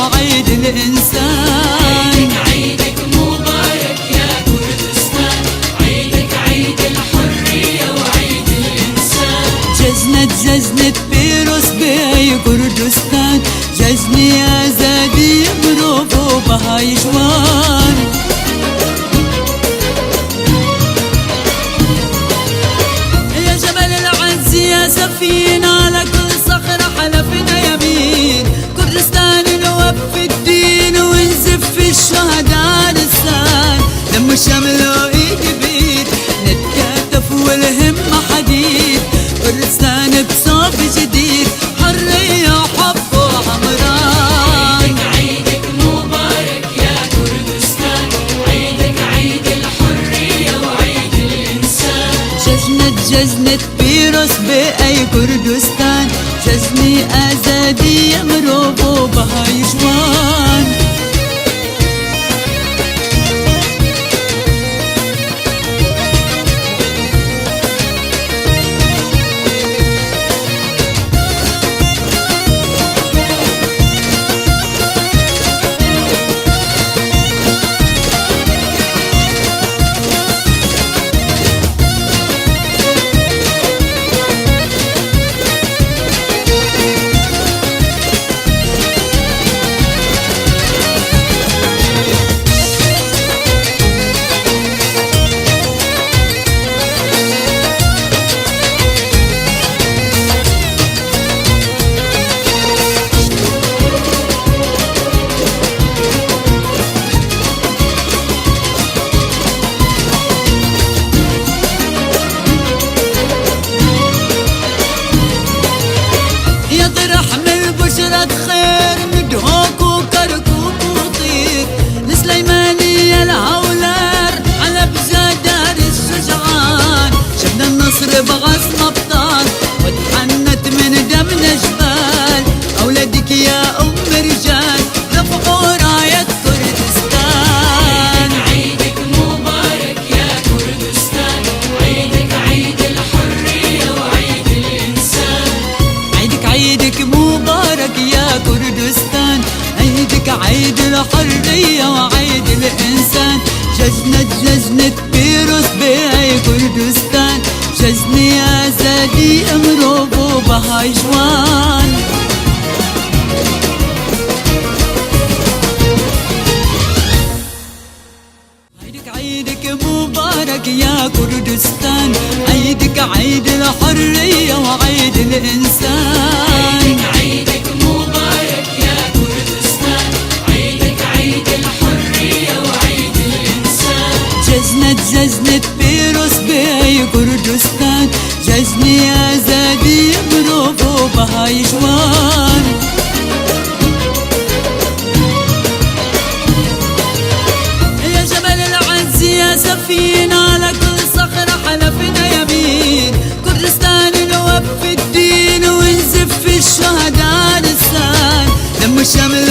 وعيد الإنسان. عيدك عيدك مبارك يا كردستان، عيدك عيد الحرية وعيد الإنسان. جزنت بيروس بأي كردستان، جزني آزادي مروبو بهاي جوان. يا جبل العز يا سفينة لكل صخرة حلفنا يمين، كردستان نوفي الدين ونزف الشهداء لسان. لما الشمل ايد بيد نتكاتف والهمة حديد، كردستان بصوب جديد حرية وحب وعمران. عيدك عيدك مبارك يا كردستان، عيدك عيد الحرية وعيد الإنسان. جزنت بيروس بأي كردستان، جزني آزادي مروبو بهاي جوان. خير ندهوك وكركوك وطير لسليمانية الهولار على بزادار الشجعان. شفنا النصر بغصن أبطال وتحنت من دمنا جبال، أولادك يا أم رجال رفعوا راية كردستان. عيدك مبارك يا كردستان، عيدك عيد الحرية وعيد الإنسان. عيدك مبارك يا كردستان، عيدك عيد الحرية وعيد الإنسان. جزنت بيروس بأي كردستان، جزني آزادي مروبو بهاي جوان. عيدك مبارك يا كردستان، عيدك عيد الحرية وعيد الإنسان. عيدك مبارك يا كردستان، عيدك عيد الحرية وعيد الإنسان. جزنت بيروس بأي كردستان، جزني آزادي مروبو بهاي جوان. يا جبل العز يا سفينة لكل صخرة حلفنا يمين، كردستان نوفي الدين ونزف الشهداء لسان. لما الشمل